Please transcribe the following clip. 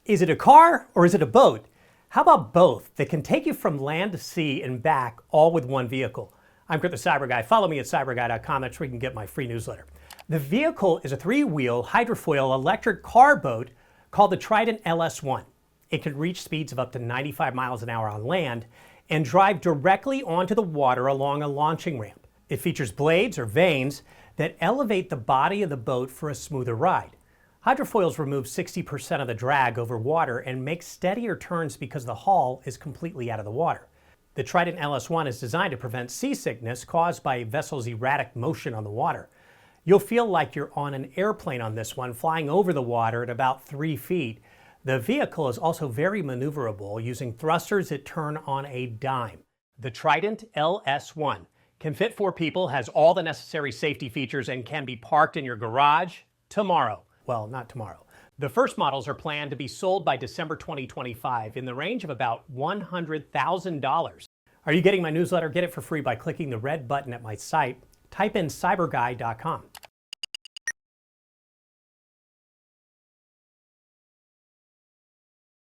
Is it a car or is it a boat? How about both that can take you from land to sea and back all with one vehicle? I'm Kurt the CyberGuy. Follow me at cyberguy.com. That's where you can get my free newsletter. The vehicle is a three-wheel hydrofoil electric car boat called the Trident LS-1. It can reach speeds of up to 95 miles an hour on land and drive directly onto the water along a launching ramp. It features blades or vanes that elevate the body of the boat for a smoother ride. Hydrofoils remove 60% of the drag over water and make steadier turns because the hull is completely out of the water. The Trident LS-1 is designed to prevent seasickness caused by a vessel's erratic motion on the water. You'll feel like you're on an airplane on this one, flying over the water at about 3 feet. The vehicle is also very maneuverable, using thrusters that turn on a dime. The Trident LS-1 can fit 4 people, has all the necessary safety features, and can be parked in your garage tomorrow. Well, not tomorrow. The first models are planned to be sold by December 2025 in the range of about $100,000. Are you getting my newsletter? Get it for free by clicking the red button at my site. Type in cyberguy.com.